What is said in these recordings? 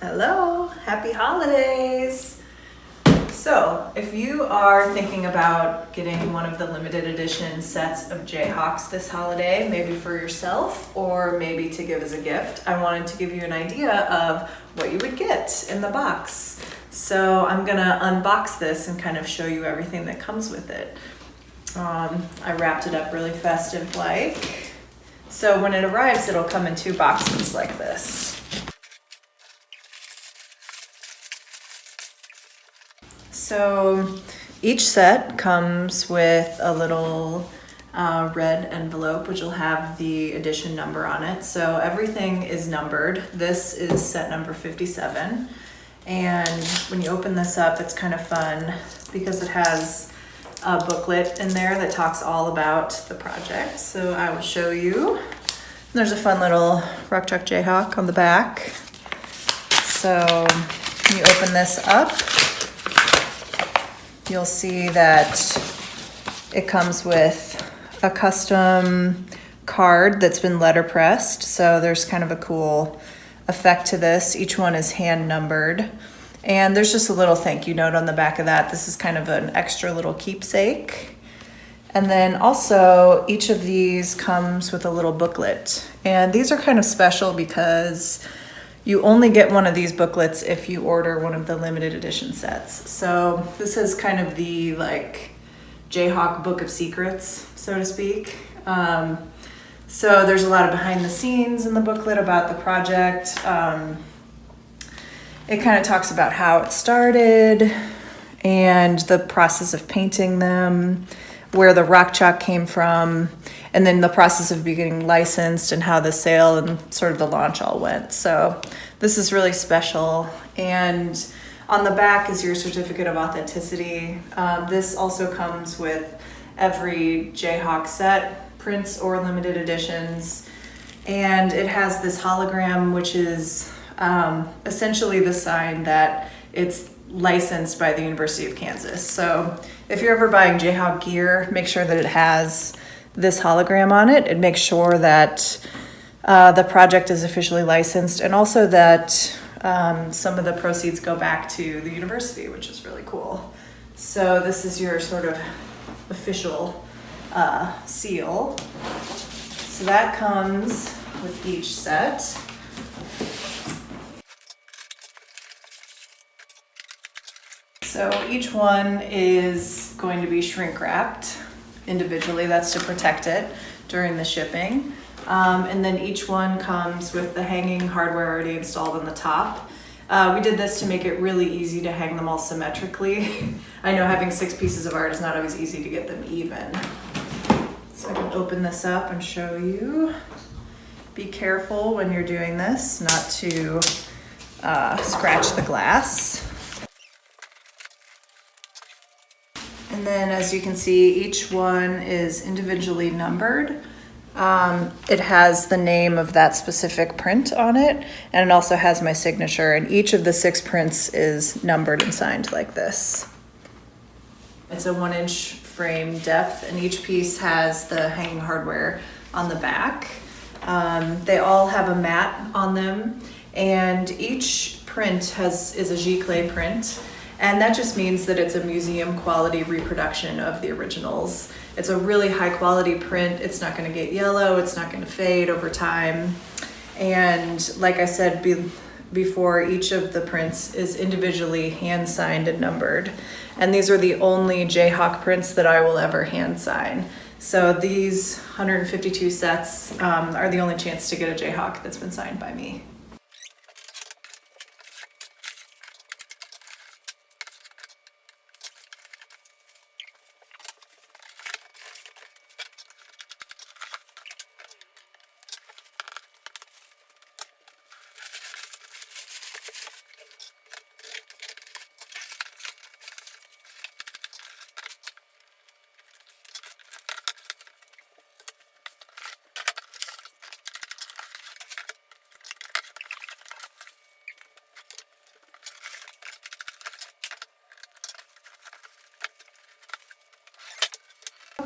Hello, happy holidays. So if you are thinking about getting one of the limited edition sets of Jayhawks this holiday, maybe for yourself or maybe to give as a gift, I wanted to give you an idea of what you would get in the box. So I'm gonna unbox this and kind of show you everything that comes with it. I wrapped it up really festive-like. So when it arrives, it'll come in 2 boxes like this. So each set comes with a little red envelope, which will have the edition number on it. So everything is numbered. This is set number 57. And when you open this up, it's kind of fun because it has a booklet in there that talks all about the project. So I will show you. There's a fun little Rock Chalk Jayhawk on the back. So when you open this up, you'll see that it comes with a custom card that's been letterpressed. So there's kind of a cool effect to this. Each one is hand numbered. And there's just a little thank you note on the back of that. This is kind of an extra little keepsake. And then also each of these comes with a little booklet. And these are kind of special because you only get one of these booklets if you order one of the limited edition sets. So this is kind of the like Jayhawk book of secrets, so to speak. So there's a lot of behind the scenes in the booklet about the project. It kind of talks about how it started and the process of painting them, where the rock chalk came from, and then the process of getting licensed and how the sale and sort of the launch all went. So this is really special. And on the back is your certificate of authenticity. This also comes with every Jayhawk set, prints or limited editions. And it has this hologram, which is essentially the sign that it's licensed by the University of Kansas. So if you're ever buying Jayhawk gear, make sure that it has this hologram on it. It makes sure that the project is officially licensed, and also that some of the proceeds go back to the university, which is really cool. So this is your sort of official seal. So that comes with each set. So each one is going to be shrink wrapped individually. That's to protect it during the shipping. And then each one comes with the hanging hardware already installed on the top. We did this to make it really easy to hang them all symmetrically. I know having 6 pieces of art is not always easy to get them even. So I can open this up and show you. Be careful when you're doing this not to scratch the glass. And then as you can see, each one is individually numbered. It has the name of that specific print on it, and it also has my signature, and each of the 6 prints is numbered and signed like this. It's a 1-inch frame depth, and each piece has the hanging hardware on the back. They all have a mat on them, and each print is a giclée print. And that just means that it's a museum quality reproduction of the originals. It's a really high quality print. It's not going to get yellow. It's not going to fade over time. And like I said before, each of the prints is individually hand signed and numbered. And these are the only Jayhawk prints that I will ever hand sign. So these 152 sets are the only chance to get a Jayhawk that's been signed by me.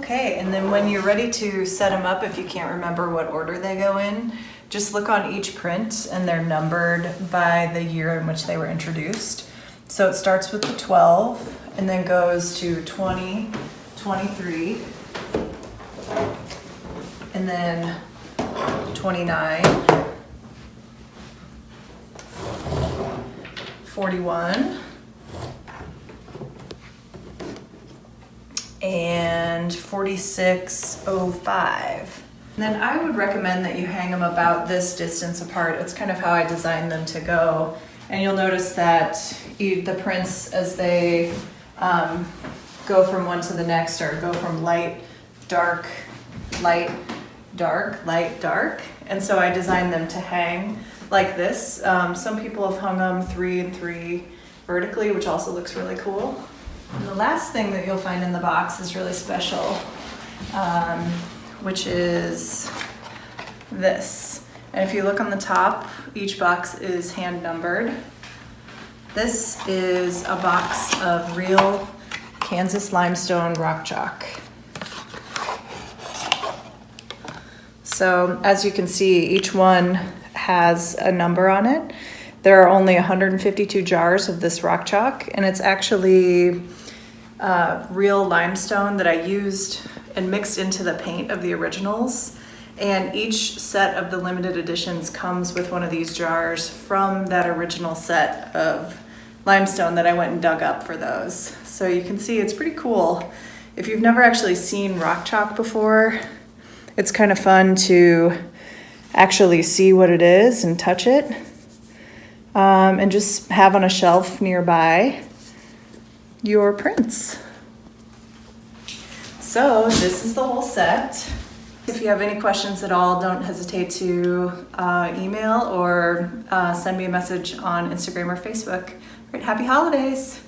Okay, and then when you're ready to set them up, if you can't remember what order they go in, just look on each print and they're numbered by the year in which they were introduced. So it starts with the 12 and then goes to 20, 23, and then 29, 41, and 4605. And then I would recommend that you hang them about this distance apart. It's kind of how I designed them to go. And you'll notice that the prints, as they go from one to the next, or go from light, dark, light, dark, light, dark. And so I designed them to hang like this. Some people have hung them 3 and 3 vertically, which also looks really cool. And the last thing that you'll find in the box is really special, which is this. And if you look on the top, each box is hand numbered. This is a box of real Kansas limestone rock chalk. So as you can see, each one has a number on it. There are only 152 jars of this rock chalk, and it's actually real limestone that I used and mixed into the paint of the originals. And each set of the limited editions comes with one of these jars from that original set of limestone that I went and dug up for those. So you can see it's pretty cool. If you've never actually seen rock chalk before, it's kind of fun to actually see what it is and touch it, and just have on a shelf nearby your prints. So this is the whole set. If you have any questions at all, don't hesitate to email or send me a message on Instagram or Facebook. Right, happy holidays.